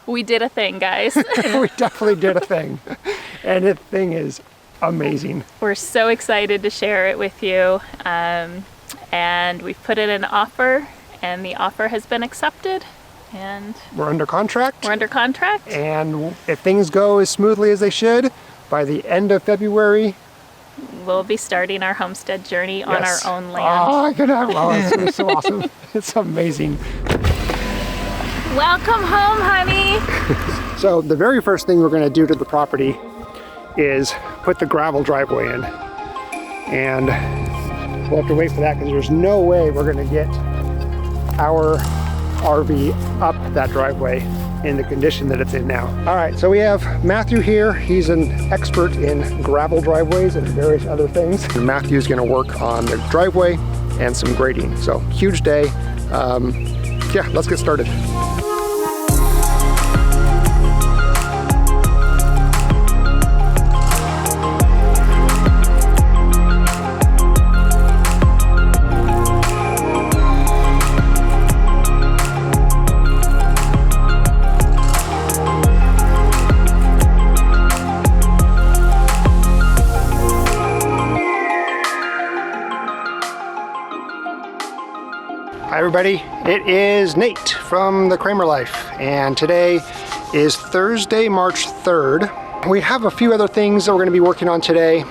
We did a thing, guys. We definitely did a thing. And the thing is amazing. We're so excited to share it with you. And we've put in an offer, and the offer has been accepted. And we're under contract. We're under contract. And if things go as smoothly as they should, by the end of February, we'll be starting our homestead journey on our own land. Oh, I could have. Well, it's so awesome. It's amazing. Welcome home, honey. So the very first thing we're going to do to the property is put the gravel driveway in. And we'll have to wait for that because there's no way we're going to get our RV up that driveway in the condition that it's in now. All right, so we have Matthew here. He's an expert in gravel driveways and various other things. And Matthew's going to work on the driveway and some grading. So huge day. Yeah, let's get started. Hi everybody, it is Nate from the Kraemer Life, and today is Thursday, March 3rd. We have a few other things that we're going to be working on today.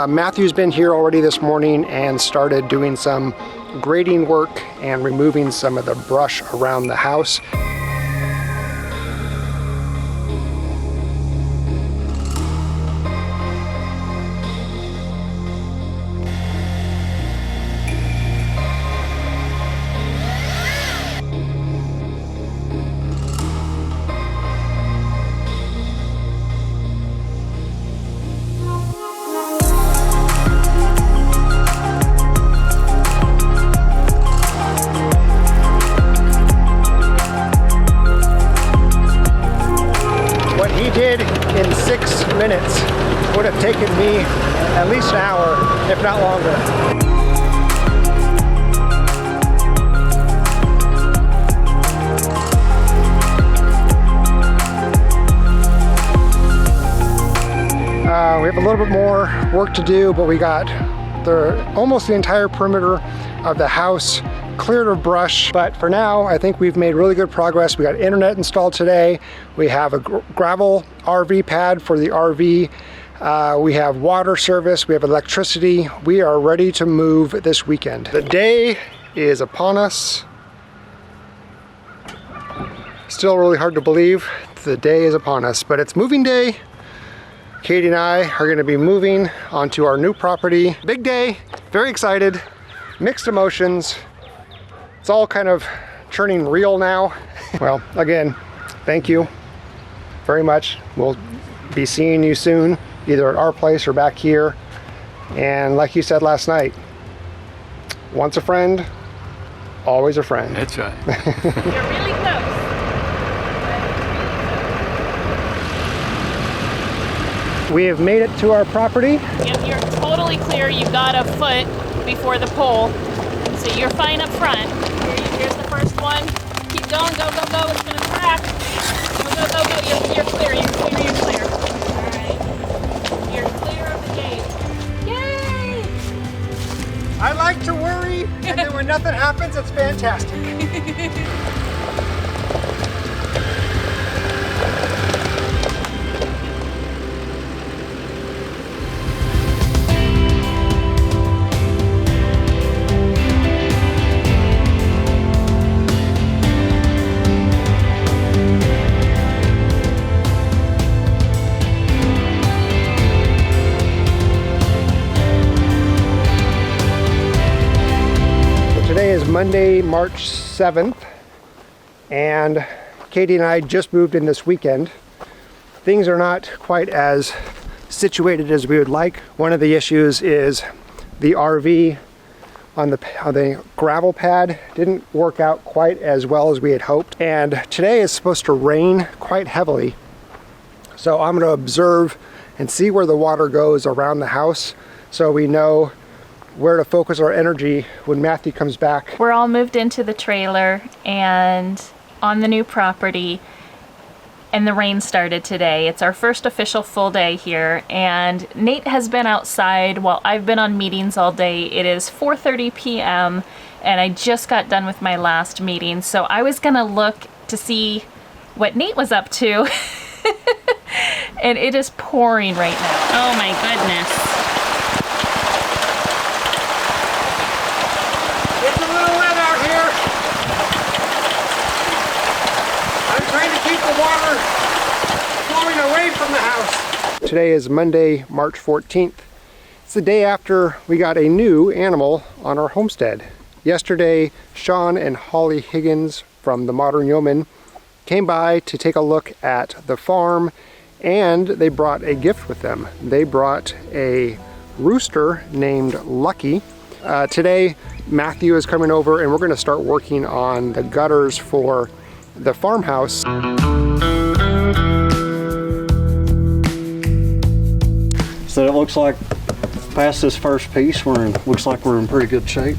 Matthew's been here already this morning and started doing some grading work and removing some of the brush around the house. In 6 minutes would have taken me at least an hour, if not longer. We have a little bit more work to do, but we got almost the entire perimeter of the house cleared of brush. But for now, I think we've made really good progress. We got internet installed today. We have a gravel RV pad for the RV. We have water service. We have electricity. We are ready to move this weekend. The day is upon us. Still really hard to believe the day is upon us, but it's moving day. Katie and I are going to be moving onto our new property. Big day, very excited, mixed emotions. It's all kind of turning real now. Well, again, thank you very much. We'll be seeing you soon, either at our place or back here. And like you said last night, once a friend, always a friend. That's right. You're really close. We have made it to our property. You're totally clear. You got a foot before the pole. So you're fine up front. Here's the first one. Keep going, go, go, go. It's gonna crack. Go, go, go, go. You're clear, you're clear, you're clear. All right. You're clear of the gate. Yay! I like to worry, and then when nothing happens, it's fantastic. Monday, March 7th, and Katie and I just moved in this weekend. Things are not quite as situated as we would like. One of the issues is the RV on the gravel pad didn't work out quite as well as we had hoped. And today is supposed to rain quite heavily. So I'm going to observe and see where the water goes around the house so we know where to focus our energy when Matthew comes back. We're all moved into the trailer, and on the new property, and the rain started today. It's our first official full day here, and Nate has been outside while I've been on meetings all day. It is 4:30 p.m. and I just got done with my last meeting, so I was gonna look to see what Nate was up to. And it is pouring right now. Oh my goodness. It's a little wet out here. I'm trying to keep the water flowing away from the house. Today is Monday, March 14th. It's the day after we got a new animal on our homestead. Yesterday, Sean and Holly Higgins from the Modern Yeoman came by to take a look at the farm, and they brought a gift with them. They brought a rooster named Lucky. Today, Matthew is coming over and we're gonna start working on the gutters for the farmhouse. So it looks like past this first piece, looks like we're in pretty good shape.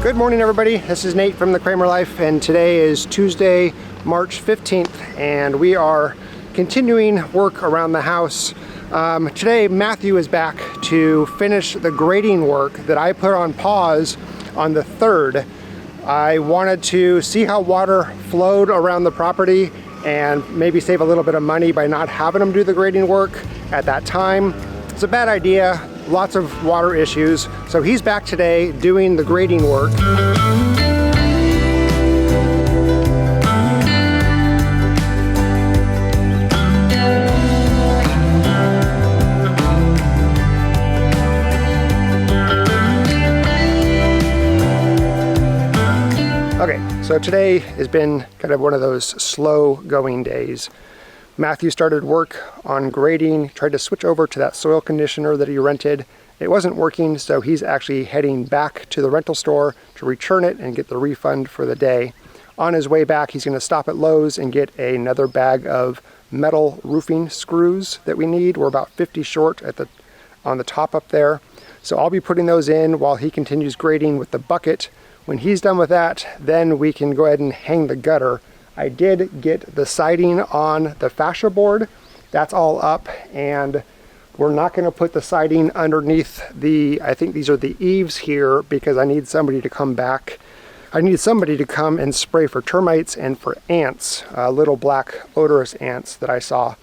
Good morning, everybody. This is Nate from the Kraemer Life, and today is Tuesday, March 15th, and we are continuing work around the house. Today, Matthew is back to finish the grading work that I put on pause on the 3rd. I wanted to see how water flowed around the property and maybe save a little bit of money by not having them do the grading work at that time. It's a bad idea. Lots of water issues. So he's back today doing the grading work. Okay, so today has been kind of one of those slow going days. Matthew started work on grading, tried to switch over to that soil conditioner that he rented. It wasn't working, so he's actually heading back to the rental store to return it and get the refund for the day. On his way back, he's going to stop at Lowe's and get another bag of metal roofing screws that we need. We're about 50 short on the top up there. So I'll be putting those in while he continues grading with the bucket. When he's done with that, then we can go ahead and hang the gutter. I did get the siding on the fascia board. That's all up, and we're not going to put the siding underneath I think these are the eaves here, because I need somebody to come back. I need somebody to come and spray for termites and for ants, little black odorous ants that I saw.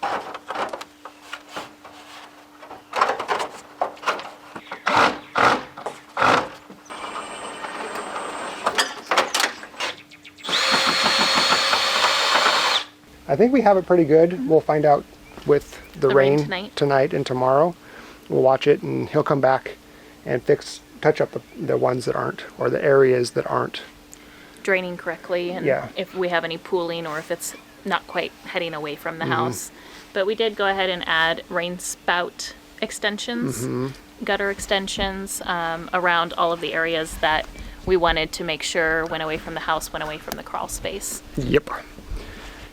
I think we have it pretty good. We'll find out with the rain tonight and tomorrow. We'll watch it, and he'll come back and touch up the ones that aren't, or the areas that aren't Draining correctly, and if we have any pooling or if it's not quite heading away from the house. But we did go ahead and add rain spout extensions, gutter extensions around all of the areas that we wanted to make sure went away from the house, went away from the crawl space. Yep.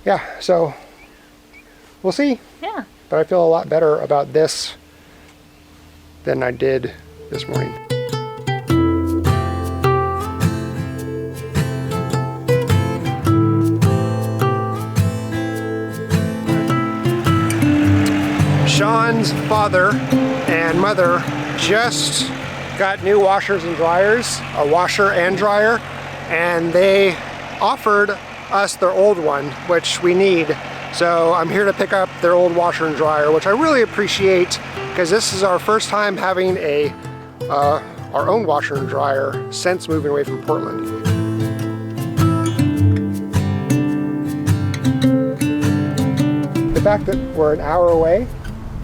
Yeah, so we'll see. Yeah. But I feel a lot better about this than I did this morning. Sean's father and mother just got new washers and dryers, a washer and dryer, and they offered us their old one, which we need. So I'm here to pick up their old washer and dryer, which I really appreciate, because this is our first time having our own washer and dryer since moving away from Portland. The fact that we're an hour away.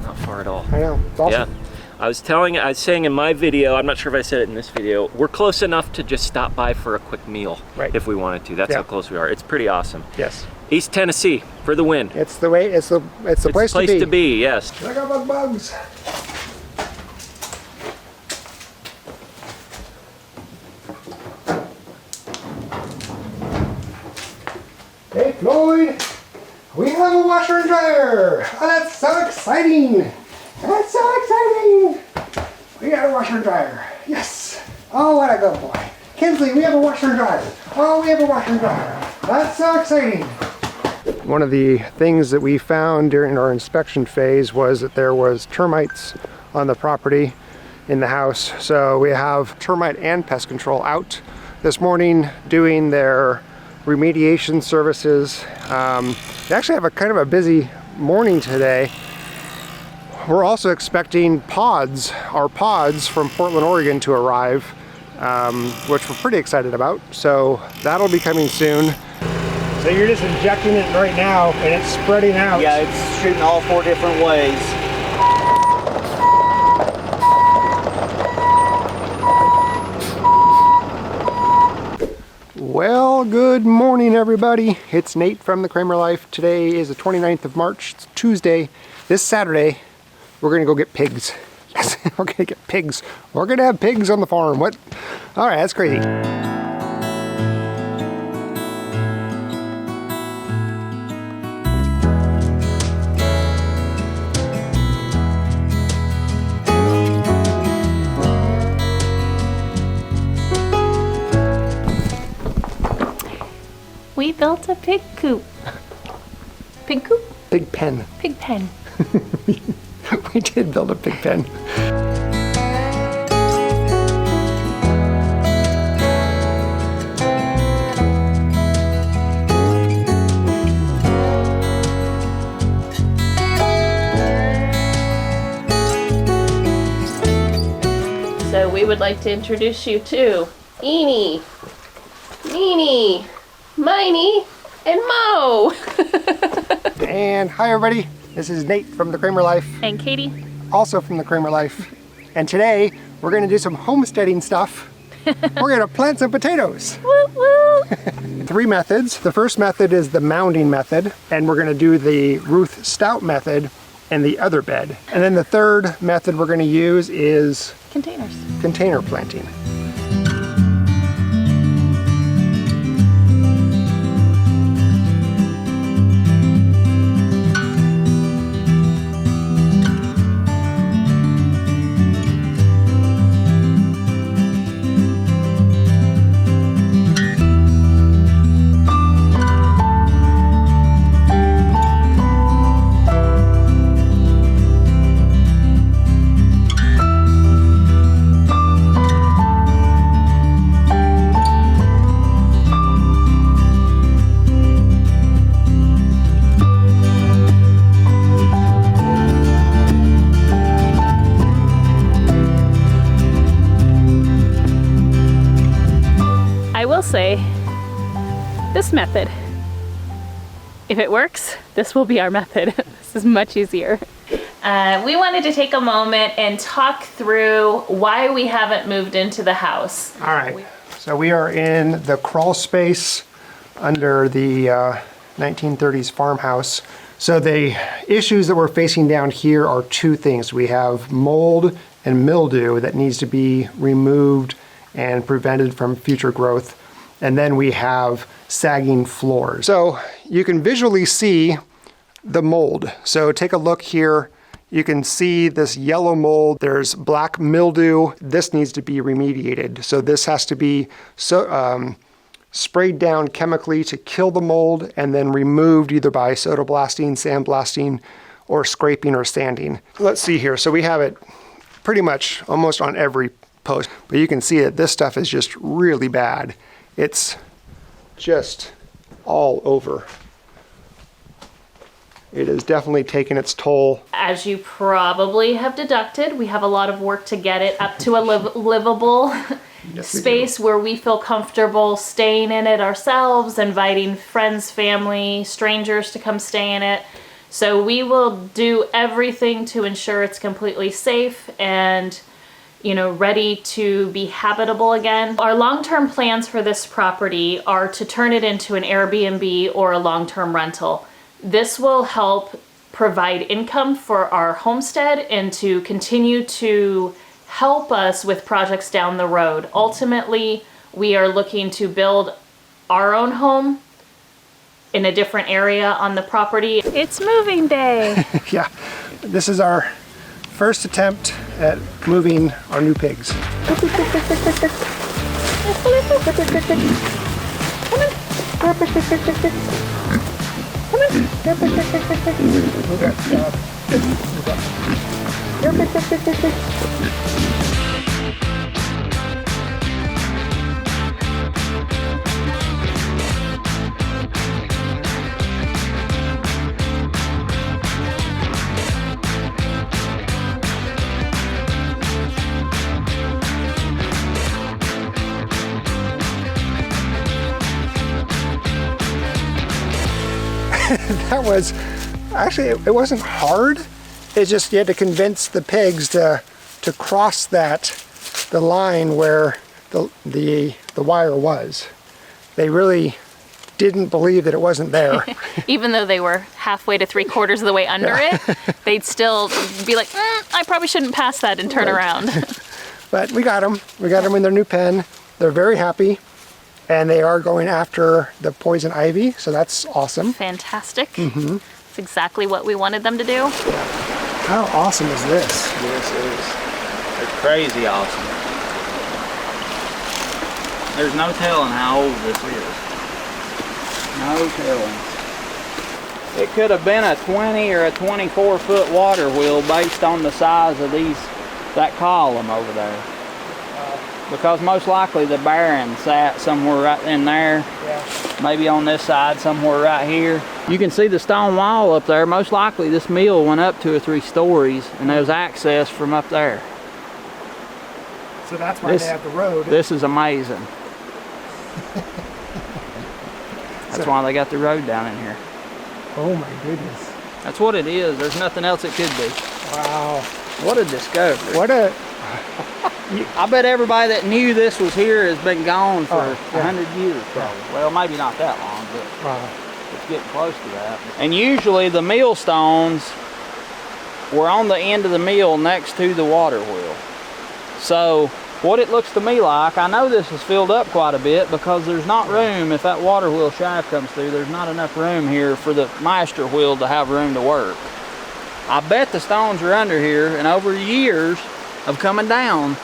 Not far at all. I know, it's awesome. Yeah. I was saying in my video, I'm not sure if I said it in this video, we're close enough to just stop by for a quick meal if we wanted to. That's how close we are. It's pretty awesome. Yes. East Tennessee for the win. It's the way. It's the place to be. Yes. Look at those bugs. Hey Floyd, we have a washer and dryer. Oh, that's so exciting. That's so exciting. We got a washer and dryer. Yes. Oh, what a good boy. Kinsley, we have a washer and dryer. Oh, we have a washer and dryer. That's so exciting. One of the things that we found during our inspection phase was that there was termites on the property in the house. So we have termite and pest control out this morning doing their remediation services. They actually have a kind of a busy morning today. We're also expecting our pods from Portland, Oregon to arrive, which we're pretty excited about. So that'll be coming soon. So you're just injecting it right now and it's spreading out. Yeah, it's shooting all 4 different ways. Well, good morning everybody. It's Nate from the Kraemer Life. Today is the 29th of March, it's Tuesday. This Saturday, we're gonna go get pigs. Yes, we're gonna get pigs. We're gonna have pigs on the farm. What? All right, that's crazy. We built a pig coop. Pig coop? Pig pen. Pig pen. We did build a pig pen. So we would like to introduce you to Eenie, Meenie, Miney, and Mo. And hi everybody, this is Nate from the Kraemer Life. And Katie. Also from the Kraemer Life. And today we're gonna do some homesteading stuff. We're gonna plant some potatoes. Woo woo. 3 methods. The first method is the mounding method, and we're gonna do the Ruth Stout method and the other bed. And then the third method we're gonna use is Containers. Container planting. I will say, this method, if it works, this will be our method. This is much easier. We wanted to take a moment and talk through why we haven't moved into the house. All right, so we are in the crawl space under the 1930s farmhouse. So the issues that we're facing down here are 2 things. We have mold and mildew that needs to be removed and prevented from future growth. And then we have sagging floors. So you can visually see the mold. So take a look here. You can see this yellow mold. There's black mildew. This needs to be remediated. So this has to be sprayed down chemically to kill the mold and then removed either by soda blasting, sandblasting, or scraping or sanding. Let's see here. So we have it pretty much almost on every post, but you can see that this stuff is just really bad. It's just all over. It has definitely taken its toll. As you probably have deducted, we have a lot of work to get it up to a livable space where we feel comfortable staying in it ourselves, inviting friends, family, strangers to come stay in it. So we will do everything to ensure it's completely safe and, you know, ready to be habitable again. Our long-term plans for this property are to turn it into an Airbnb or a long-term rental. This will help provide income for our homestead and to continue to help us with projects down the road. Ultimately, we are looking to build our own home in a different area on the property. It's moving day. Yeah, this is our first attempt at moving our new pigs. That was, actually, it wasn't hard. It's just you had to convince the pigs to cross the line where the wire was. They really didn't believe that it wasn't there. Even though they were halfway to 3/4 of the way under it, they'd still be like, I probably shouldn't pass that and turn around. But we got them. We got them in their new pen. They're very happy. And they are going after the poison ivy, so that's awesome. Fantastic. It's exactly what we wanted them to do. How awesome is this? This is it's crazy awesome. There's no telling how old this is. No telling. It could have been a 20 or a 24 foot water wheel based on the size of that column over there. Because most likely the barren sat somewhere right in there. Yeah. Maybe on this side, somewhere right here. You can see the stone wall up there. Most likely this mill went up 2 or 3 stories and there's access from up there. So that's why they have the road. This is amazing. That's why they got the road down in here. Oh my goodness. That's what it is. There's nothing else it could be. Wow. What a discovery. What a... I bet everybody that knew this was here has been gone for 100 years probably. Well, maybe not that long, but it's getting close to that. And usually the millstones were on the end of the mill next to the water wheel. So what it looks to me like, I know this is filled up quite a bit because there's not room, if that water wheel shaft comes through, there's not enough room here for the master wheel to have room to work. I bet the stones are under here, and over years of coming down,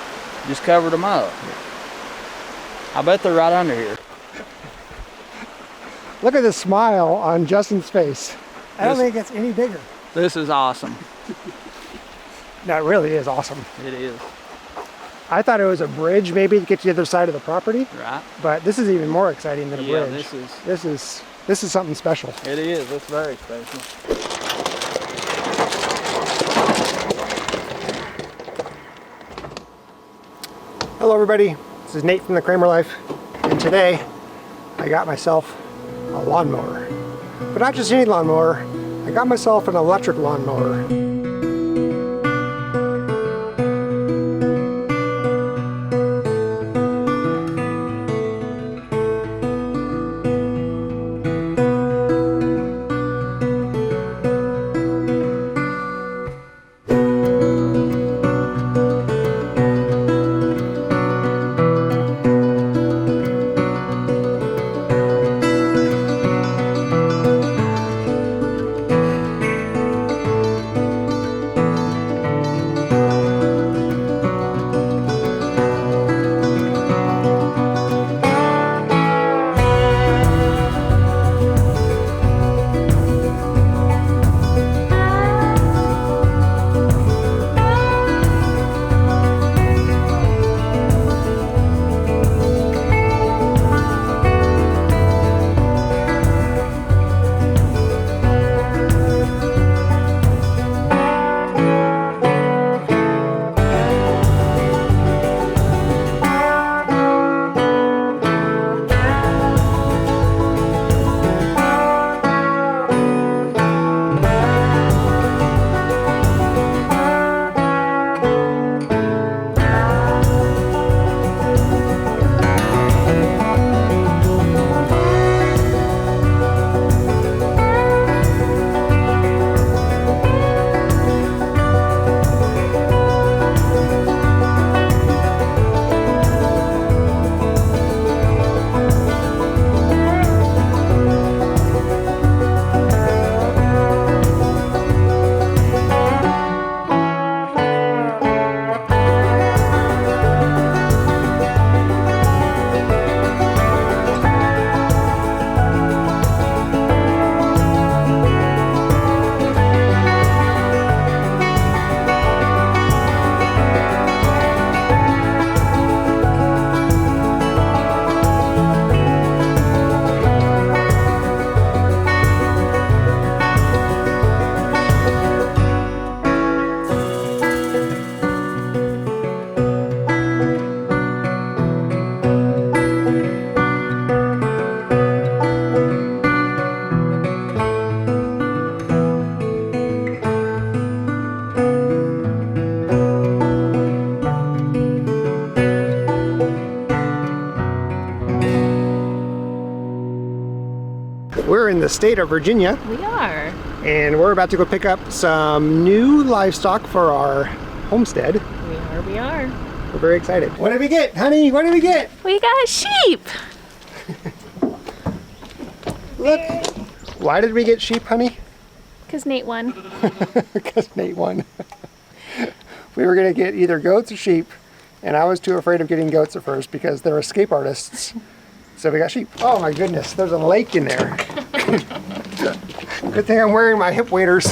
just covered them up. I bet they're right under here. Look at the smile on Justin's face. I don't think it gets any bigger. This is awesome. No, it really is awesome. It is. I thought it was a bridge maybe to get to the other side of the property. Right. But this is even more exciting than a bridge. Yeah, this is something special. It is. It's very special. Hello everybody, this is Nate from the Kraemer Life, and today I got myself a lawnmower. But not just any lawnmower, I got myself an electric lawnmower. in the state of Virginia. We are. And we're about to go pick up some new livestock for our homestead. We are. We're very excited. What did we get, honey? What did we get? We got sheep. Look. Why did we get sheep, honey? Because Nate won. Because Nate won. We were gonna get either goats or sheep, and I was too afraid of getting goats at first because they're escape artists. So we got sheep. Oh my goodness, there's a lake in there. Good thing I'm wearing my hip waders.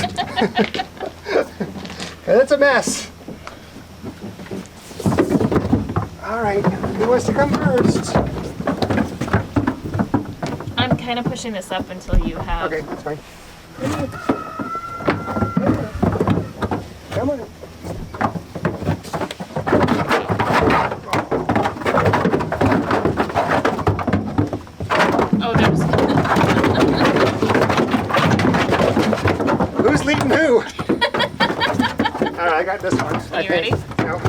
It's a mess. All right, who wants to come first? I'm kind of pushing this up until you have... Okay, that's fine. Come on. Oh, there's... Who's leading who? All right, I got this one. Are you ready? No.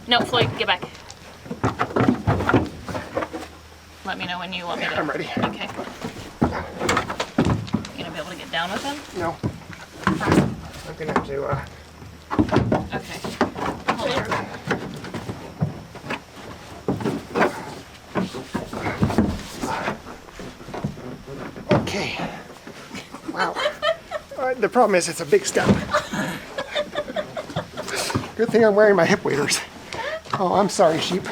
No, Floyd, get back. Let me know when you want me to. I'm ready. Okay. You gonna be able to get down with him? No. I'm gonna have to, Okay. Hold on. Okay. Wow. The problem is it's a big step. Good thing I'm wearing my hip waders. Oh, I'm sorry, sheep.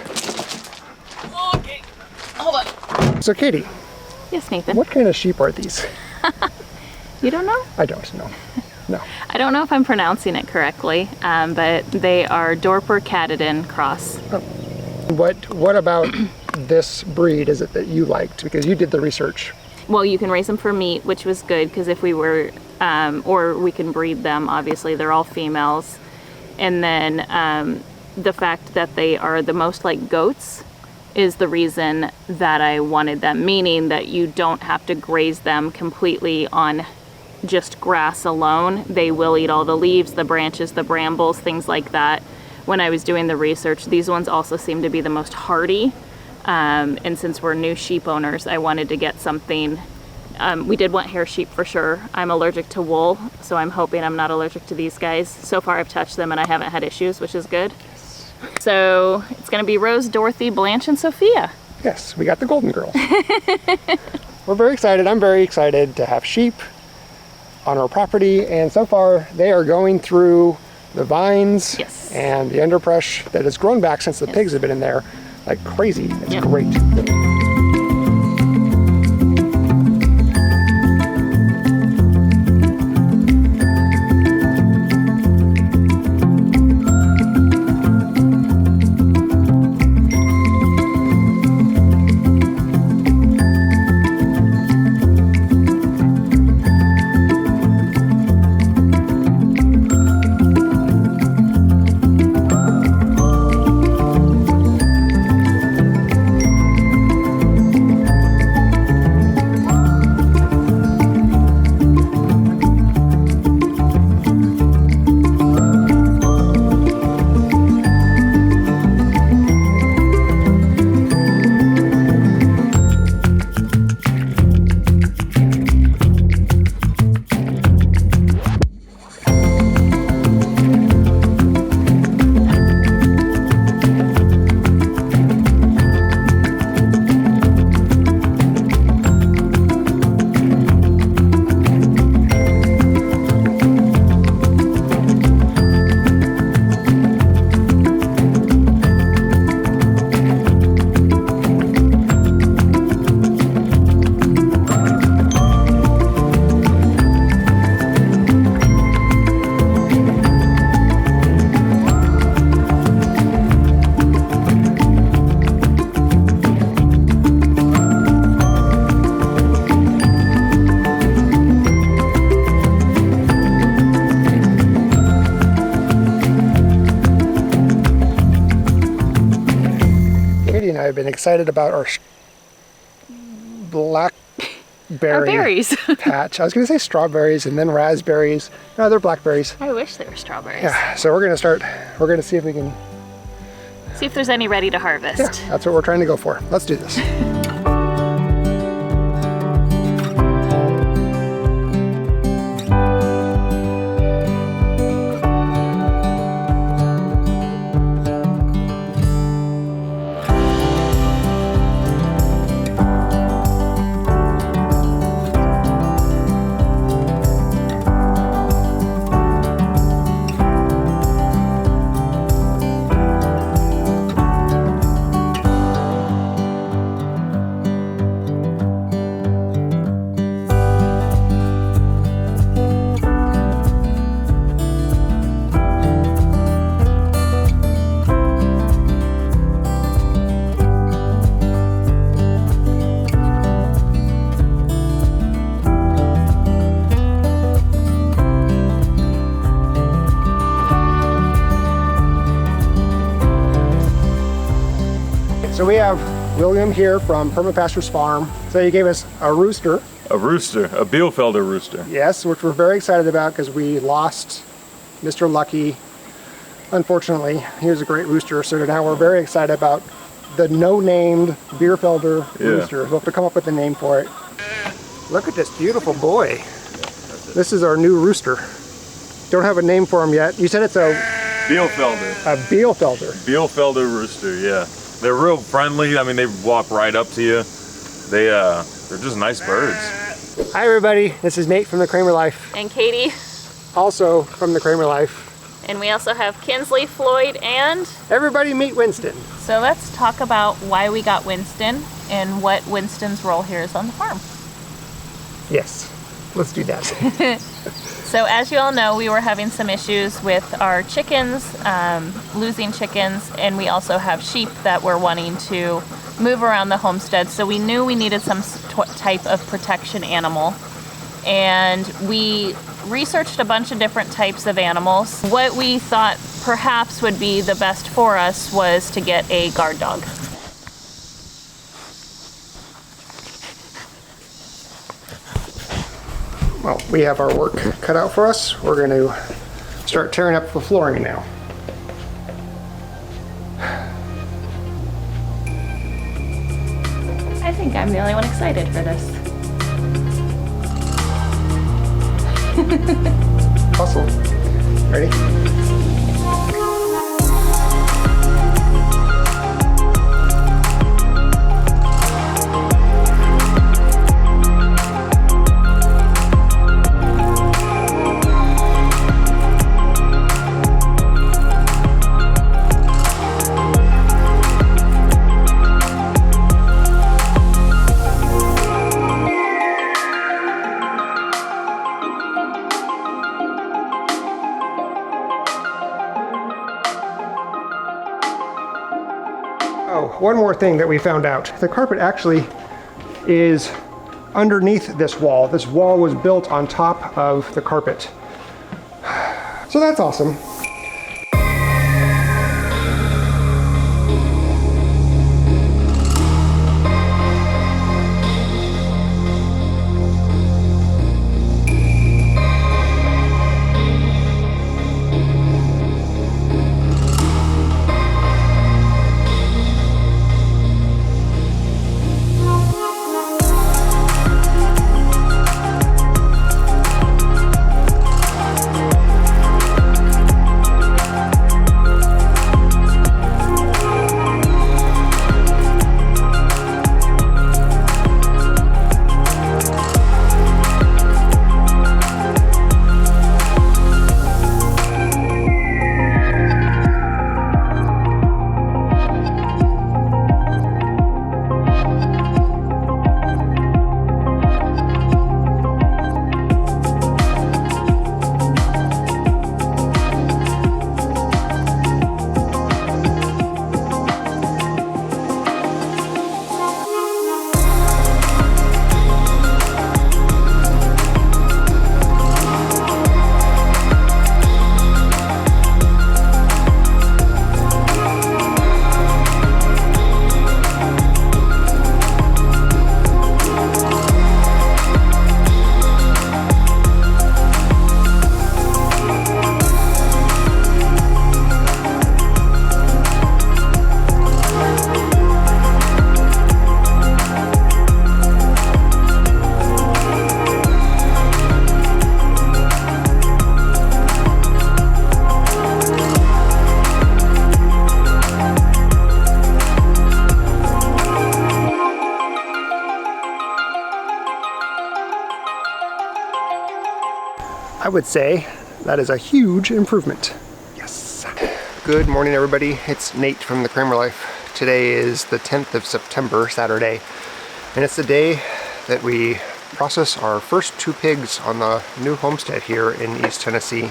Okay. Hold on. So, Katie, Yes, Nathan. what kind of sheep are these? You don't know? I don't know. No. I don't know if I'm pronouncing it correctly, but they are Dorper Catadin cross. What about this breed is it that you liked? Because you did the research. Well, you can raise them for meat, which was good because if we were, or we can breed them, obviously they're all females. And then the fact that they are the most like goats is the reason that I wanted them, meaning that you don't have to graze them completely on just grass alone. They will eat all the leaves, the branches, the brambles, things like that. When I was doing the research, these ones also seem to be the most hardy. And since we're new sheep owners, I wanted to get something. We did want hair sheep for sure. I'm allergic to wool, so I'm hoping I'm not allergic to these guys. So far I've touched them and I haven't had issues, which is good. So it's gonna be Rose, Dorothy, Blanche, and Sophia. Yes, we got the golden girl. We're very excited. I'm very excited to have sheep on our property, and so far they are going through the vines and the underbrush that has grown back since the pigs have been in there like crazy. It's great. I've been excited about our blackberry patch. I was going to say strawberries and then raspberries. No, they're blackberries. I wish they were strawberries. Yeah, so we're going to see if we can... See if there's any ready to harvest. Yeah, that's what we're trying to go for. Let's do this. So we have William here from Permapastures Farm. So he gave us a rooster. A rooster, a Bielefelder rooster. Yes, which we're very excited about because we lost Mr. Lucky. Unfortunately, he was a great rooster, so now we're very excited about the no-named Bielefelder rooster. We'll have to come up with a name for it. Look at this beautiful boy. This is our new rooster. Don't have a name for him yet. You said it's a Bielefelder. A Bielefelder. Bielefelder rooster, yeah. They're real friendly. I mean, they walk right up to you. They're just nice birds. Hi everybody, this is Nate from the Kraemer Life. And Katie. Also from the Kraemer Life. And we also have Kinsley, Floyd, and... Everybody meet Winston. So let's talk about why we got Winston and what Winston's role here is on the farm. Yes, let's do that. So as you all know, we were having some issues with our chickens, losing chickens, and we also have sheep that we're wanting to move around the homestead. So we knew we needed some type of protection animal. And we researched a bunch of different types of animals. What we thought perhaps would be the best for us was to get a guard dog. Well, we have our work cut out for us. We're going to start tearing up the flooring now. I think I'm the only one excited for this. Hustle. Ready? Oh, one more thing that we found out. The carpet actually is underneath this wall. This wall was built on top of the carpet. So that's awesome. I would say that is a huge improvement. Yes. Good morning, everybody. It's Nate from the Kraemer Life. Today is the 10th of September, Saturday, and it's the day that we process our first 2 pigs on the new homestead here in East Tennessee.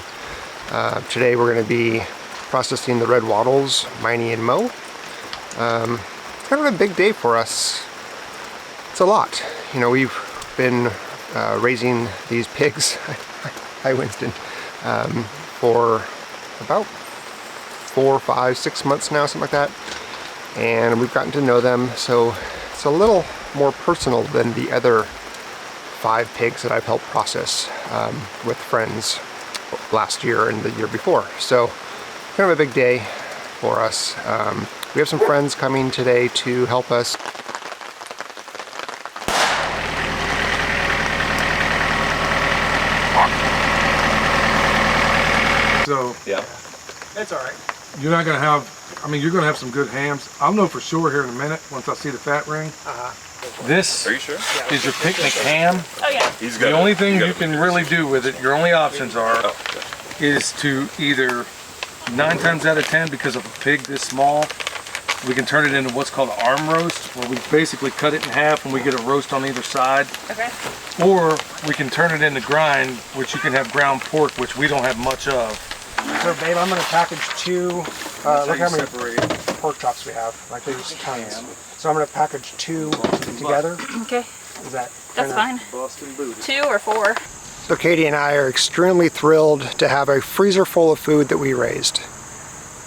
Today we're going to be processing the red wattles, Miney and Mo. It's kind of a big day for us. It's a lot. You know, we've been raising these pigs, hi Winston, for about 4, 5, 6 months now, something like that. and we've gotten to know them, so it's a little more personal than the other 5 pigs that I've helped process with friends last year and the year before. So kind of a big day for us. We have some friends coming today to help us. So Yeah. It's all right. you're not gonna have, I mean, you're gonna have some good hams. I'll know for sure here in a minute once I see the fat ring. This Are you sure? is your picnic ham. Oh yeah. He's The only thing you can really do with it, your only options are, is to either 9 times out of 10, because of a pig this small, we can turn it into what's called an arm roast, where we basically cut it in half and we get a roast on either side. Okay. Or we can turn it into grind, which you can have ground pork, which we don't have much of. So babe, I'm gonna package 2, look how many separate. pork chops we have, like there's tons. So I'm gonna package 2 together. Okay. Is that That's fine. Boston booty. 2 or 4. So Katie and I are extremely thrilled to have a freezer full of food that we raised.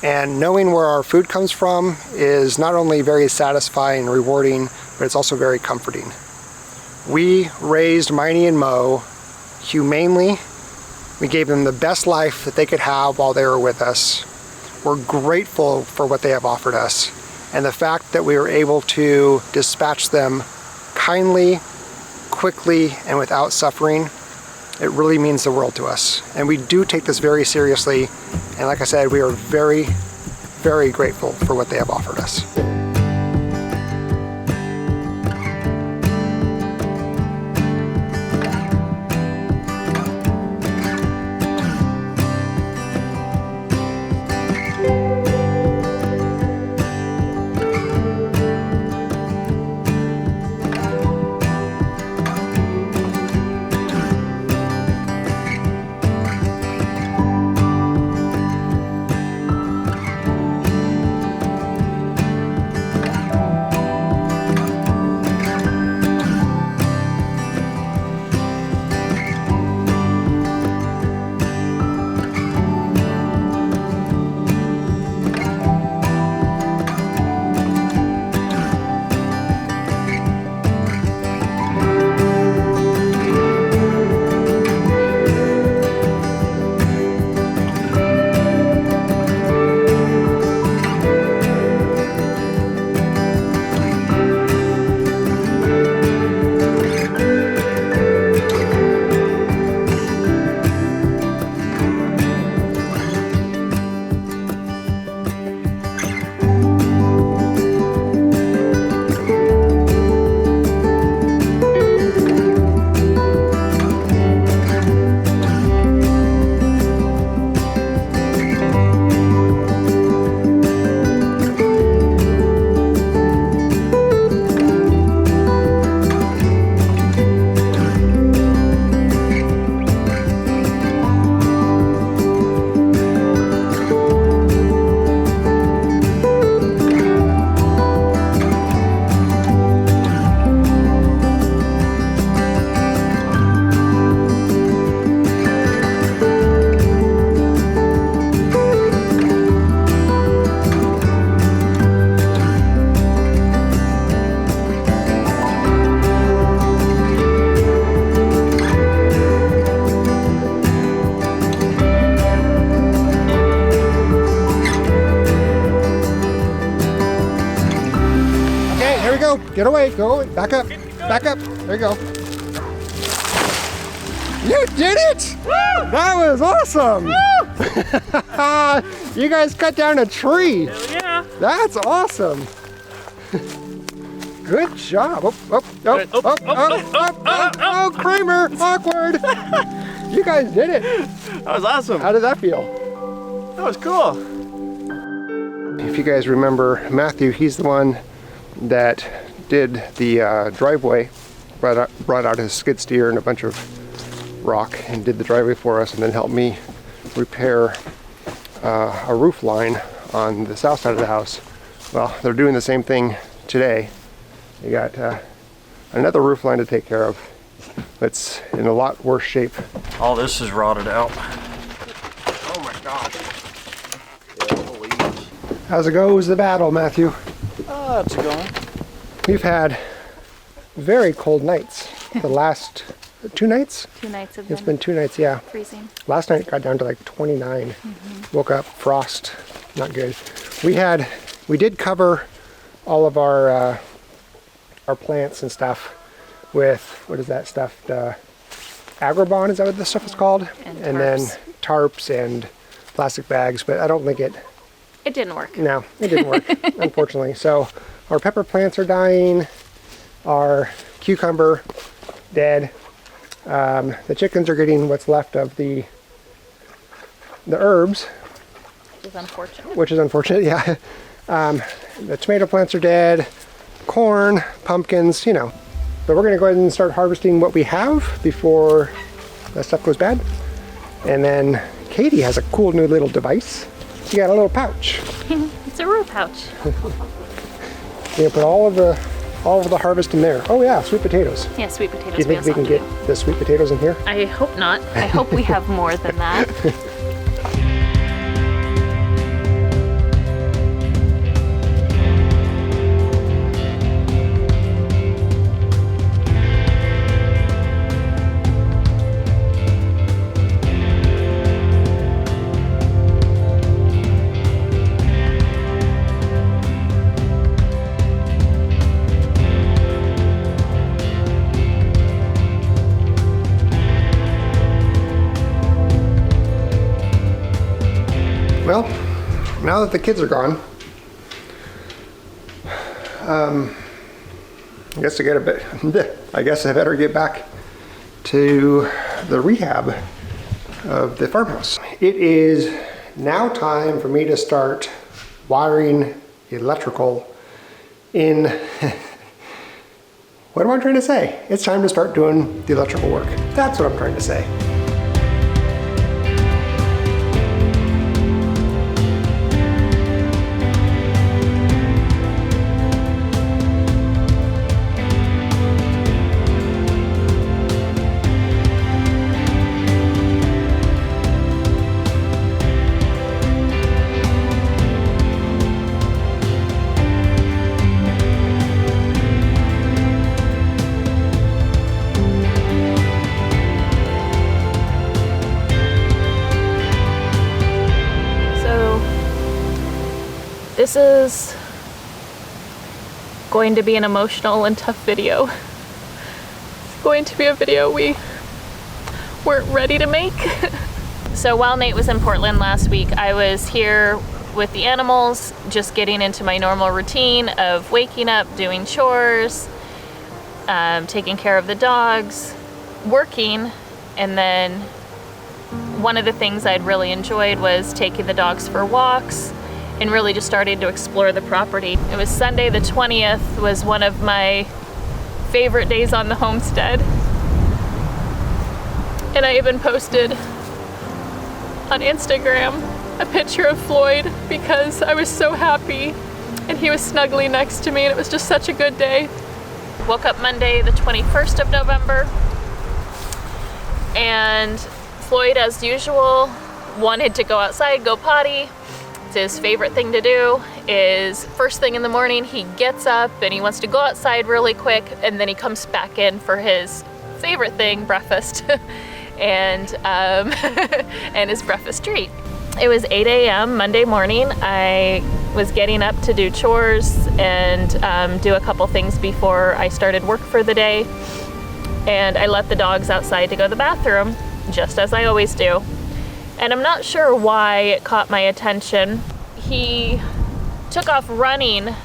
And knowing where our food comes from is not only very satisfying and rewarding, but it's also very comforting. We raised Miney and Mo humanely. We gave them the best life that they could have while they were with us. We're grateful for what they have offered us. And the fact that we were able to dispatch them kindly, quickly, and without suffering, it really means the world to us. And we do take this very seriously. And like I said, we are very, very grateful for what they have offered us. Get away, go, back up, back up. There you go. You did it! Woo! That was awesome! You guys cut down a tree. Hell yeah. That's awesome. Good job. Oh, Kraemer, awkward. You guys did it. That was awesome. How did that feel? That was cool. If you guys remember Matthew, he's the one that did the driveway, brought out his skid steer and a bunch of rock and did the driveway for us, and then helped me repair a roof line on the south side of the house. Well, they're doing the same thing today. They got another roof line to take care of. It's in a lot worse shape. All this is rotted out. Oh my gosh. How's it goes the battle, Matthew? Oh, that's going. We've had very cold nights. The last 2 nights? 2 nights have It's been 2 nights, yeah. freezing. Last night got down to like 29. Woke up, frost, not good. We did cover all of our plants and stuff with, what is that stuff? The agrobond, is that what this stuff is called? And then tarps. tarps and plastic bags, but I don't think it didn't work. No, it didn't work, unfortunately. So our pepper plants are dying, our cucumber dead. The chickens are getting what's left of the herbs, Which is unfortunate. yeah. The tomato plants are dead, corn, pumpkins, you know. But we're gonna go ahead and start harvesting what we have before that stuff goes bad. And then Katie has a cool new little device. She got a little pouch. It's a root pouch. You put all of the harvest in there. Oh yeah, sweet potatoes. Yeah, sweet potatoes. Do you think we can get the sweet potatoes in here? I hope not. I hope we have more than that. Well, now that the kids are gone, I guess I better get back to the rehab of the farmhouse. It is now time for me to start wiring electrical in. What am I trying to say? It's time to start doing the electrical work. That's what I'm trying to say. This is going to be an emotional and tough video. It's going to be a video we weren't ready to make. So while Nate was in Portland last week, I was here with the animals, just getting into my normal routine of waking up, doing chores, taking care of the dogs, working, and then one of the things I'd really enjoyed was taking the dogs for walks and really just starting to explore the property. It was Sunday the 20th, was one of my favorite days on the homestead. And I even posted on Instagram a picture of Floyd because I was so happy and he was snuggling next to me and it was just such a good day. Woke up Monday the 21st of November and Floyd, as usual, wanted to go outside, go potty. His favorite thing to do is first thing in the morning he gets up and he wants to go outside really quick and then he comes back in for his favorite thing, breakfast, and and his breakfast treat. It was 8 a.m. Monday morning. I was getting up to do chores and do a couple things before I started work for the day, and I let the dogs outside to go to the bathroom, just as I always do. And I'm not sure why it caught my attention. He took off running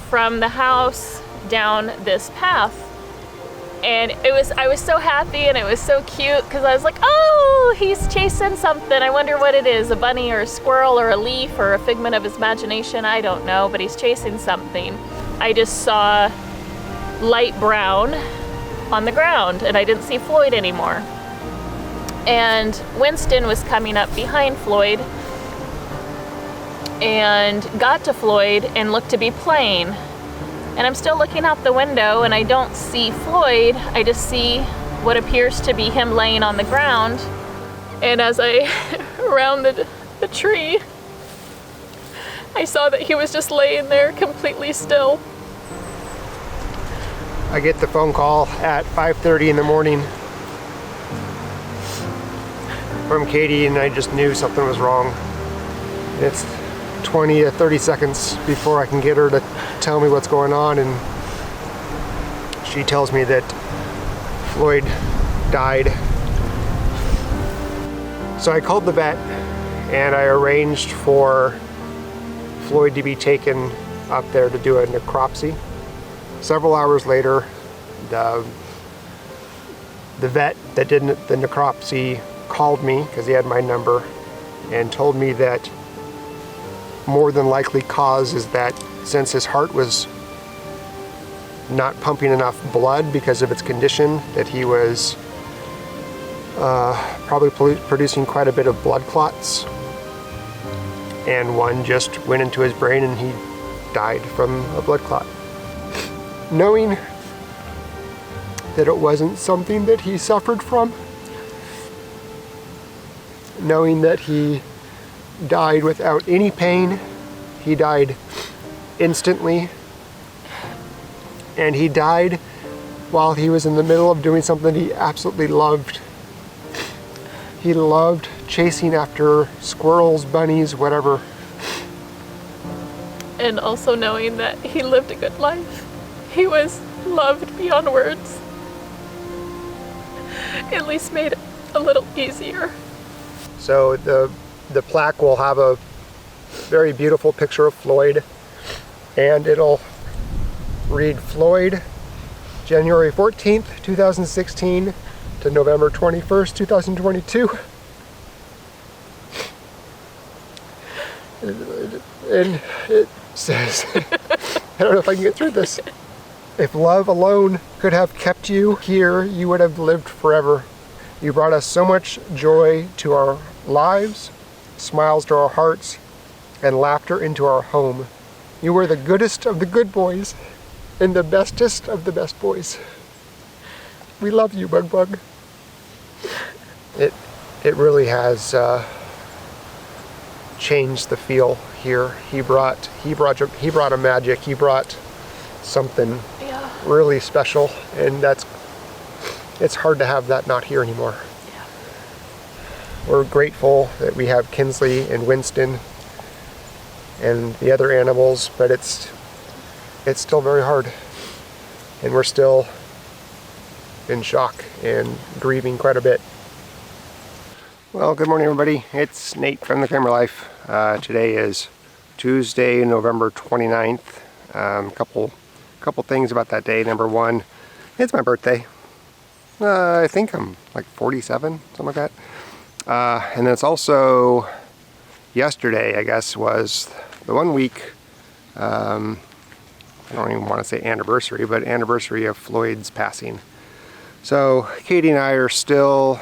from the house down this path. And I was so happy and it was so cute because I was like, oh, he's chasing something. I wonder what it is, a bunny or a squirrel or a leaf or a figment of his imagination. I don't know, but he's chasing something. I just saw light brown on the ground and I didn't see Floyd anymore. And Winston was coming up behind Floyd and got to Floyd and looked to be playing. And I'm still looking out the window and I don't see Floyd. I just see what appears to be him laying on the ground. And as I rounded the tree, I saw that he was just laying there completely still. I get the phone call at 5:30 in the morning from Katie, and I just knew something was wrong. It's 20 to 30 seconds before I can get her to tell me what's going on, and she tells me that Floyd died. So I called the vet and I arranged for Floyd to be taken up there to do a necropsy. Several hours later, the vet that did the necropsy called me because he had my number and told me that more than likely cause is that since his heart was not pumping enough blood because of its condition, that he was probably producing quite a bit of blood clots, and one just went into his brain and he died from a blood clot. Knowing that it wasn't something that he suffered from, knowing that he died without any pain, he died instantly, and he died while he was in the middle of doing something he absolutely loved. He loved chasing after squirrels, bunnies, whatever. And also knowing that he lived a good life. He was loved beyond words. At least made it a little easier. So the plaque will have a very beautiful picture of Floyd, and it'll read Floyd, January 14th, 2016 to November 21st, 2022. And it says, I don't know if I can get through this. If love alone could have kept you here, you would have lived forever. You brought us so much joy to our lives, smiles to our hearts, and laughter into our home. You were the goodest of the good boys and the bestest of the best boys. We love you, Bug Bug. It really has changed the feel here. He brought a magic. He brought something really special, and it's hard to have that not here anymore. Yeah. We're grateful that we have Kinsley and Winston and the other animals, but it's still very hard, and we're still in shock and grieving quite a bit. Well, good morning, everybody. It's Nate from the Kraemer Life. Today is Tuesday, November 29th. Couple things about that day. Number one, it's my birthday. I think I'm like 47, something like that. And then it's also yesterday, I guess, was the 1 week, I don't even want to say anniversary, but anniversary of Floyd's passing. So Katie and I are still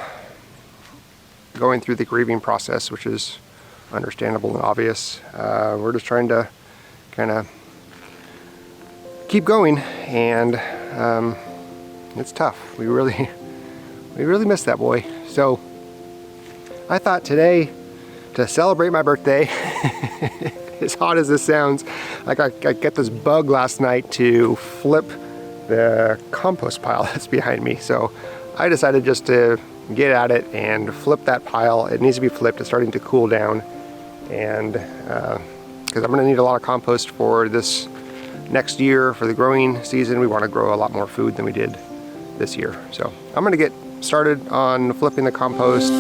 going through the grieving process, which is understandable and obvious. We're just trying to kind of keep going, and it's tough. We really miss that boy. So I thought today, to celebrate my birthday, as hot as this sounds, like I got this bug last night to flip the compost pile that's behind me. So I decided just to get at it and flip that pile. It needs to be flipped. It's starting to cool down, and because I'm going to need a lot of compost for this next year for the growing season. We want to grow a lot more food than we did this year. So I'm going to get started on flipping the compost.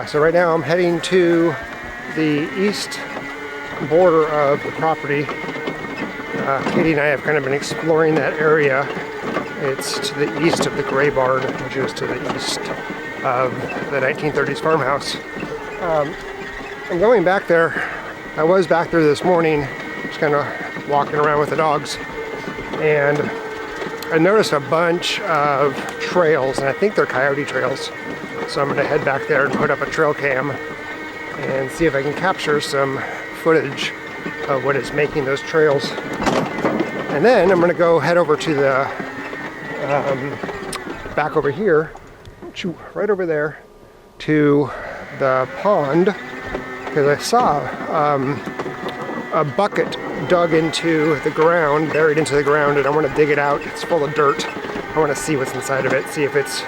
So right now I'm heading to the east border of the property. Katie and I have kind of been exploring that area. It's to the east of the gray barn, which is to the east of the 1930s farmhouse. I'm going back there. I was back there this morning, just kind of walking around with the dogs, and I noticed a bunch of trails, and I think they're coyote trails. So I'm going to head back there and put up a trail cam and see if I can capture some footage of what is making those trails. And then I'm going to go head over to the back over here, right over there, to the pond, because I saw a bucket dug into the ground, buried into the ground, and I want to dig it out. It's full of dirt. I want to see what's inside of it, see if it's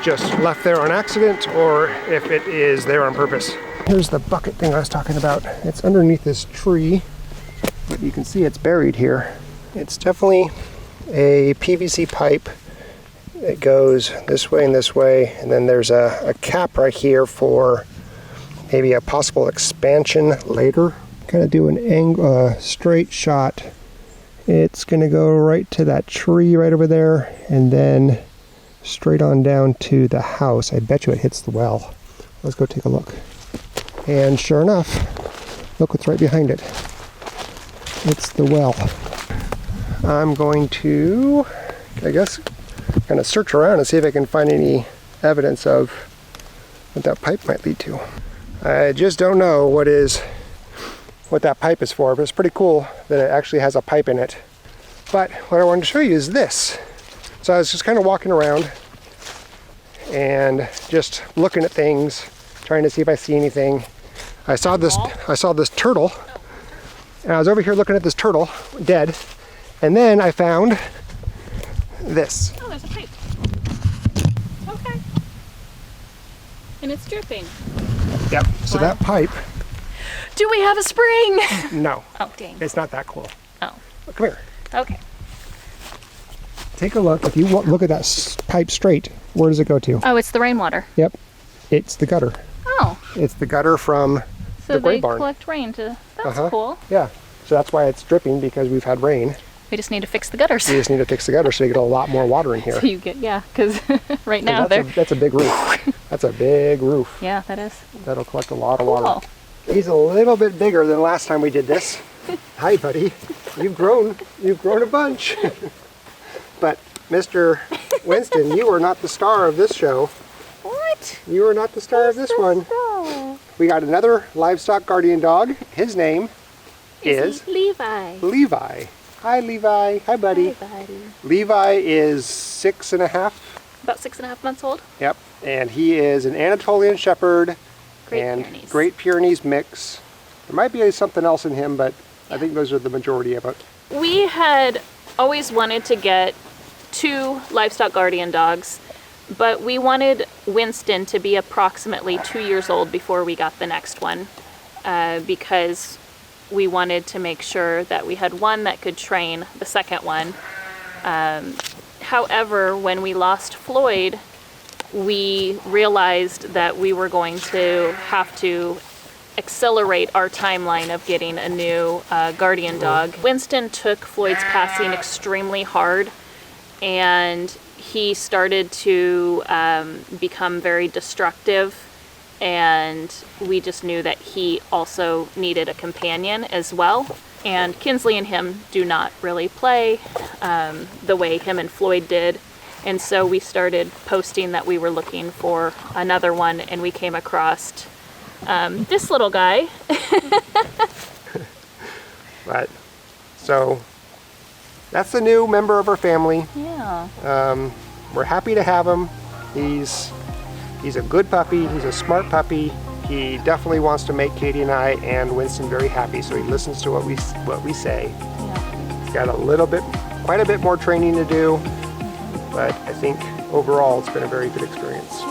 just left there on accident or if it is there on purpose. Here's the bucket thing I was talking about. It's underneath this tree, but you can see it's buried here. It's definitely a PVC pipe. It goes this way and this way, and then there's a cap right here for maybe a possible expansion later. Kind of do an straight shot. It's gonna go right to that tree right over there, and then straight on down to the house. I bet you it hits the well. Let's go take a look. And sure enough, look what's right behind it. It's the well. I'm going to, I guess, kind of search around and see if I can find any evidence of what that pipe might lead to. I just don't know what that pipe is for, but it's pretty cool that it actually has a pipe in it. But what I wanted to show you is this. So I was just kind of walking around and just looking at things, trying to see if I see anything. I saw this turtle, and I was over here looking at this turtle, dead, and then I found this. Oh, there's a pipe. Okay. And it's dripping. Yep, so that pipe. Do we have a spring? No. Oh, dang. It's not that cool. Oh. But come here. Okay. Take a look. If you look at that pipe straight, where does it go to? Oh, it's the rainwater. Yep. It's the gutter. Oh. It's the gutter from So the gray they barn. collect rain to, that's cool. Yeah. So that's why it's dripping, because we've had rain. We just need to fix the gutters. We just need to fix the gutter so you get a lot more water in here. So you get, yeah, because right now That's a big roof. That's a big roof. Yeah, that is. That'll collect a lot of water. He's a little bit bigger than last time we did this. Hi, buddy. You've grown a bunch. But Mr. Winston, you are not the star of this show. What? You are not the star of this one. We got another livestock guardian dog. His name is Levi. Levi. Hi, Levi. Hi, buddy. Hi, buddy. Levi is 6.5. About 6.5 months old. Yep. And he is an Anatolian Shepherd and Pyrenees. Great Pyrenees mix. There might be something else in him, but I think those are the majority of it. We had always wanted to get 2 livestock guardian dogs, but we wanted Winston to be approximately 2 years old before we got the next one, because we wanted to make sure that we had one that could train the second one. However, when we lost Floyd, we realized that we were going to have to accelerate our timeline of getting a new guardian dog. Winston took Floyd's passing extremely hard, and he started to become very destructive, and we just knew that he also needed a companion as well. And Kinsley and him do not really play the way him and Floyd did. And so we started posting that we were looking for another one, and we came across this little guy. Right. So that's the new member of our family. Yeah. We're happy to have him. He's a good puppy. He's a smart puppy. He definitely wants to make Katie and I and Winston very happy, so he listens to what we say. Yeah. He's got quite a bit more training to do, but I think overall it's been a very good experience.